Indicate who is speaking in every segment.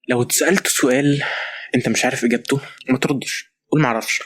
Speaker 1: لو اتسألت سؤال انت مش عارف اجابته ما تردش، قول معرفش.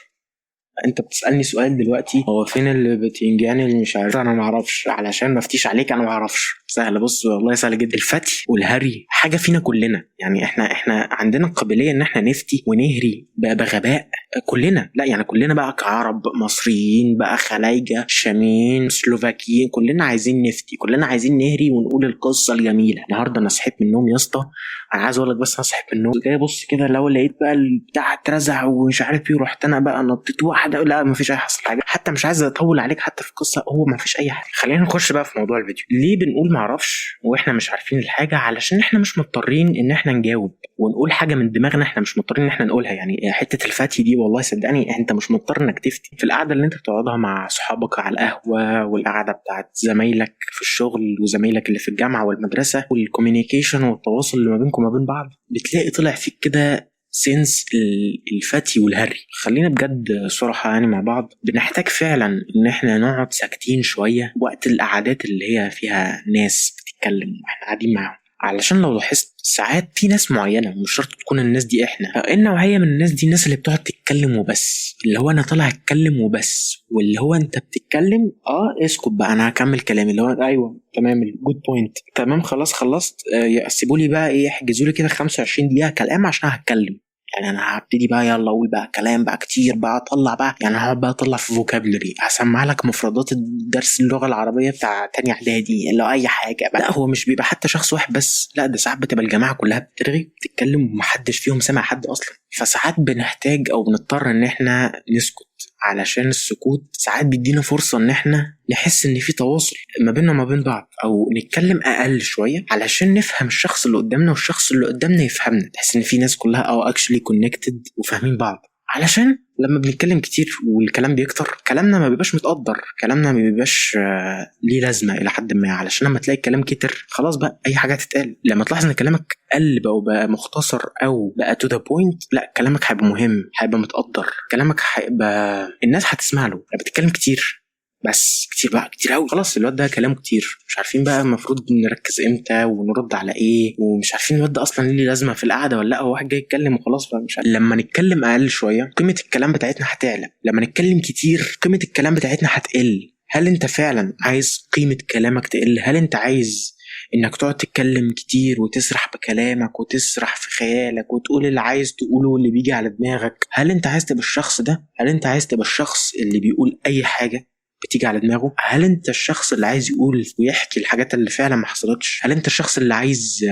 Speaker 1: انت بتسألني سؤال دلوقتي، هو فين اللي بتنجاني اللي مش عارف، انا معرفش علشان ما افتيش عليك، انا معرفش. سهل، بص والله سهل جدا. الفتي والهري حاجة فينا كلنا، يعني احنا عندنا القابلية ان احنا نفتي ونهري بغباء كلنا. لا يعني كلنا بقى كعرب، مصريين بقى، خلايجة، شاميين، سلوفاكيين، كلنا عايزين نفتي، كلنا عايزين نهري ونقول القصة الجميلة. النهاردة انا صحيت من النوم يا اسطى، انا عايز اقول لك بس انا صحيت من النوم جاي بص كده، لو لقيت بقى البتاع اترزع ومش عارف ايه، رحت انا بقى نطيت واحده. لا مفيش اي حصل حاجه، حتى مش عايز اطول عليك حتى في القصه، هو مفيش اي حاجه. خلينا نخش بقى في موضوع الفيديو. ليه بنقول معرفش واحنا مش عارفين الحاجه؟ علشان احنا مش مضطرين ان احنا نجاوب ونقول حاجه من دماغنا، احنا مش مضطرين ان احنا نقولها. يعني حته الفتي دي والله صدقني انت مش مضطر انك تفتي في القعده اللي انت بتقعدها مع صحابك على القهوه، والقعده بتاعت زمايلك في الشغل وزمايلك اللي في الجامعه والمدرسه، والكوميونيكيشن والتواصل اللي ما بينكم وما بين بعض. بتلاقي طلع فيك كده سنس الفتي والهري. خلينا بجد صراحة يعني مع بعض، بنحتاج فعلا ان احنا نقعد ساكتين شوية وقت القعدات اللي هي فيها ناس بتتكلم واحنا قاعدين معاهم. علشان لو لاحظت ساعات في ناس معينة، مش شرط تكون الناس دي احنا، النوعية من الناس دي الناس اللي بتقعد تتكلم وبس، اللي هو انا طالع اتكلم وبس، واللي هو انت بتتكلم اسكت بقى انا هكمل كلامي، اللي هو ايوه تمام الجود بوينت تمام خلاص خلصت، سيبوا لي بقى احجزوا لي كده 25 دقيقة كلام عشان هتكلم. يعني انا هبتدي بقى يلا اقول بقى كلام بقى كتير بقى، اطلع بقى، يعني هقعد بقى اطلع في فوكابلري، هسمع لك مفردات الدرس اللغه العربيه بتاع تانية اعدادي، اللي هو اي حاجه بقى. لا هو مش بيبقى حتى شخص واحد بس، لا ده ساعات بتبقى الجماعه كلها بترغي بتتكلم ومحدش فيهم سمع حد اصلا. فساعات بنحتاج او بنضطر ان احنا نسكت، علشان السكوت ساعات بيدينا فرصة ان احنا نحس ان في تواصل ما بيننا وما بين بعض، او نتكلم اقل شوية علشان نفهم الشخص اللي قدامنا والشخص اللي قدامنا يفهمنا. تحس ان في ناس كلها actually connected وفاهمين بعض. علشان لما بنتكلم كتير والكلام بيكتر، كلامنا ما بيبقاش متقدر، كلامنا ما بيبقاش ليه لازمة إلى حد ما. علشان لما تلاقي الكلام كتر خلاص بقى أي حاجة تتقال. لما تلاحظ إن كلامك قل بقى مختصر أو بقى to the point، لا كلامك هيبقى مهم، هيبقى متقدر، كلامك هيبقى الناس هتسمع له. لما بتتكلم كتير بس كتير بقى كتير قوي، خلاص الواد ده كلامه كتير، مش عارفين بقى المفروض نركز امتى ونرد على ايه، ومش عارفين الواد ده اصلا ليه لازمه في القعده ولا لا، هو واحد جاي يتكلم وخلاص بقى مش عارف. لما نتكلم اقل شويه قيمه الكلام بتاعتنا هتعلى، لما نتكلم كتير قيمه الكلام بتاعتنا هتقل. هل انت فعلا عايز قيمه كلامك تقل؟ هل انت عايز انك تقعد تتكلم كتير وتسرح بكلامك وتسرح في خيالك وتقول اللي عايز تقوله واللي بيجي على دماغك؟ هل انت عايز تبقى الشخص ده؟ هل انت عايز تبقى الشخص اللي بيقول اي حاجه بتيجي على دماغه؟ هل انت الشخص اللي عايز يقول ويحكي الحاجات اللي فعلا ما حصلتش؟ هل انت الشخص اللي عايز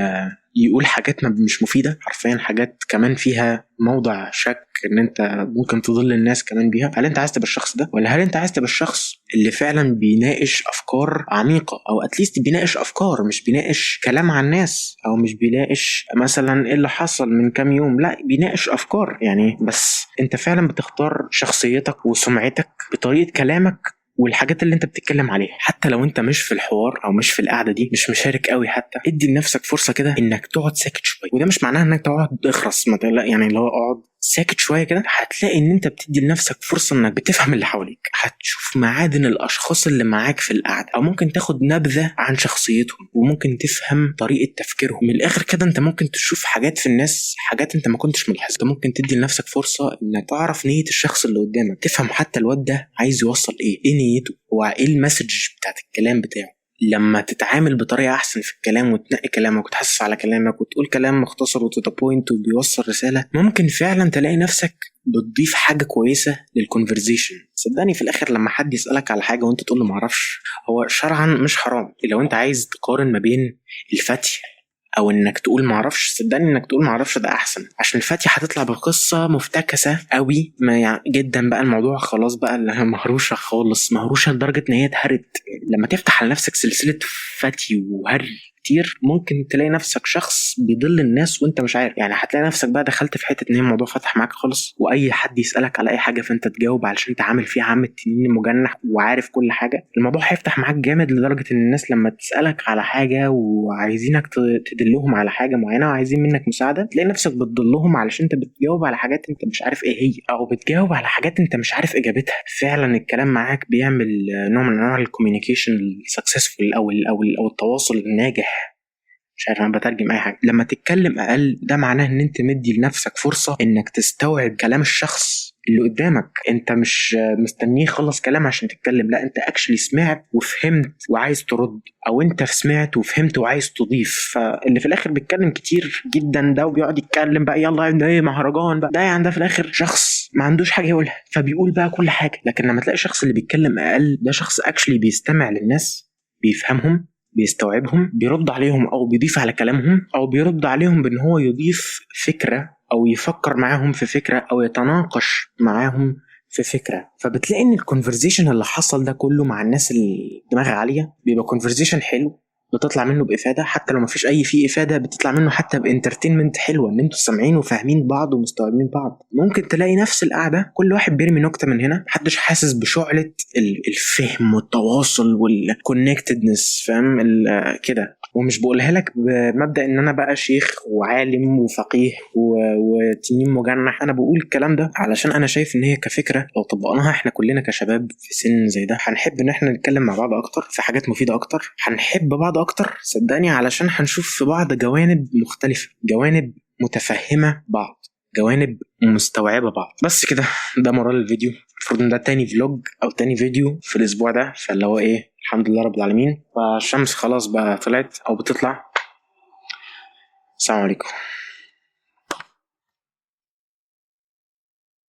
Speaker 1: يقول حاجات مش مفيدة، حرفيا حاجات كمان فيها موضع شك ان انت ممكن تضل الناس كمان بيها؟ هل انت عايز تبقى الشخص ده، ولا هل انت عايز تبقى الشخص اللي فعلا بيناقش افكار عميقة، او اتليست بيناقش افكار، مش بيناقش كلام عن الناس، او مش بيناقش مثلا ايه اللي حصل من كام يوم، لا بيناقش افكار يعني. بس انت فعلا بتختار شخصيتك وسمعتك بطريقة كلامك والحاجات اللي انت بتتكلم عليها. حتى لو انت مش في الحوار او مش في القعده دي، مش مشارك قوي، حتى ادي لنفسك فرصه كده انك تقعد ساكت شويه. وده مش معناه انك تقعد اخرس، ما لا يعني اللي هو اقعد ساكت شويه كده. هتلاقي ان انت بتدي لنفسك فرصه انك بتفهم اللي حواليك، هتشوف معادن الاشخاص اللي معاك في القعده، او ممكن تاخد نبذه عن شخصيتهم، وممكن تفهم طريقه تفكيرهم. من الاخر كده انت ممكن تشوف حاجات في الناس، حاجات انت ما كنتش ملاحظها. انت ممكن تدي لنفسك فرصه انك تعرف نيه الشخص اللي قدامك، تفهم حتى الواد ده عايز يوصل ايه نيته، وايه المسج بتاعت الكلام بتاعه. لما تتعامل بطريقة أحسن في الكلام وتنقي كلامك وتحسس على كلامك وتقول كلام مختصر وتو بوينت وبيوصل رسالة، ممكن فعلا تلاقي نفسك بتضيف حاجة كويسة للكونفرزيشن. صدقني في الآخر لما حد يسألك على حاجة وانت تقول له معرفش، هو شرعا مش حرام. لو انت عايز تقارن ما بين الفتي او انك تقول معرفش، صدقني انك تقول معرفش ده احسن، عشان الفتي هتطلع بقصه مفتكسه قوي ما يعني جدا بقى، الموضوع خلاص بقى اللي مهروشه خالص، مهروشه لدرجه ان هي اتهرت. لما تفتح على نفسك سلسله فتي وهري كتير، ممكن تلاقي نفسك شخص بيضل الناس وانت مش عارف. يعني هتلاقي نفسك بقى دخلت في حته ان الموضوع فتح معاك خالص، واي حد يسالك على اي حاجه فانت تجاوب علشان انت عامل فيه عام التنين المجنح وعارف كل حاجه. الموضوع هيفتح معاك جامد لدرجه ان الناس لما تسالك على حاجه وعايزينك تدلهم على حاجه معينه وعايزين منك مساعده، تلاقي نفسك بتضلهم علشان انت بتجاوب على حاجات انت مش عارف ايه هي، او بتجاوب على حاجات انت مش عارف اجابتها. فعلا الكلام معاك بيعمل نوع من انواع الكوميونيكيشن السكسسفول او التواصل الناجح مش عارف انا بترجم اي حاجه. لما تتكلم اقل ده معناه ان انت مدي لنفسك فرصه انك تستوعب كلام الشخص اللي قدامك. انت مش مستنيه يخلص كلام عشان تتكلم، لا انت اكشلي سمعت وفهمت وعايز ترد، او انت سمعت وفهمت وعايز تضيف. فاللي في الاخر بيتكلم كتير جدا ده وبيقعد يتكلم بقى يلا ده ايه مهرجان بقى، ده يعني ده في الاخر شخص ما عندوش حاجه يقولها فبيقول بقى كل حاجه. لكن لما تلاقي الشخص اللي بيتكلم اقل ده شخص اكشلي بيستمع للناس، بيفهمهم، بيستوعبهم، بيرد عليهم او بيضيف على كلامهم، او بيرد عليهم بان هو يضيف فكرة او يفكر معاهم في فكرة او يتناقش معاهم في فكرة. فبتلاقي ان الكونفرزيشن اللي حصل ده كله مع الناس اللي دماغها عالية بيبقى كونفرزيشن حلو، بتطلع منه بإفادة. حتى لو مفيش أي فيه إفادة بتطلع منه حتى بانترتينمنت حلوة، إن أنتوا سامعين وفاهمين بعض ومستوعبين بعض. ممكن تلاقي نفس القعدة كل واحد بيرمي نكتة من هنا، محدش حاسس بشعلة الفهم والتواصل والكونكتدنس، فاهم كده. ومش بقولها لك بمبدأ ان انا بقى شيخ وعالم وفقيه وتنين مجنح، انا بقول الكلام ده علشان انا شايف ان هي كفكرة لو طبقناها احنا كلنا كشباب في سن زي ده هنحب ان احنا نتكلم مع بعض اكتر في حاجات مفيدة اكتر، هنحب بعض اكتر صدقني، علشان هنشوف في بعض جوانب مختلفة، جوانب متفهمة بعض، جوانب مستوعبة بعض. بس كده، ده مورال الفيديو. المفروض ان ده تاني فلوج او تاني فيديو في الاسبوع ده، فاللي هو ايه الحمد لله رب العالمين. فالشمس خلاص بقى طلعت او بتطلع. السلام عليكم.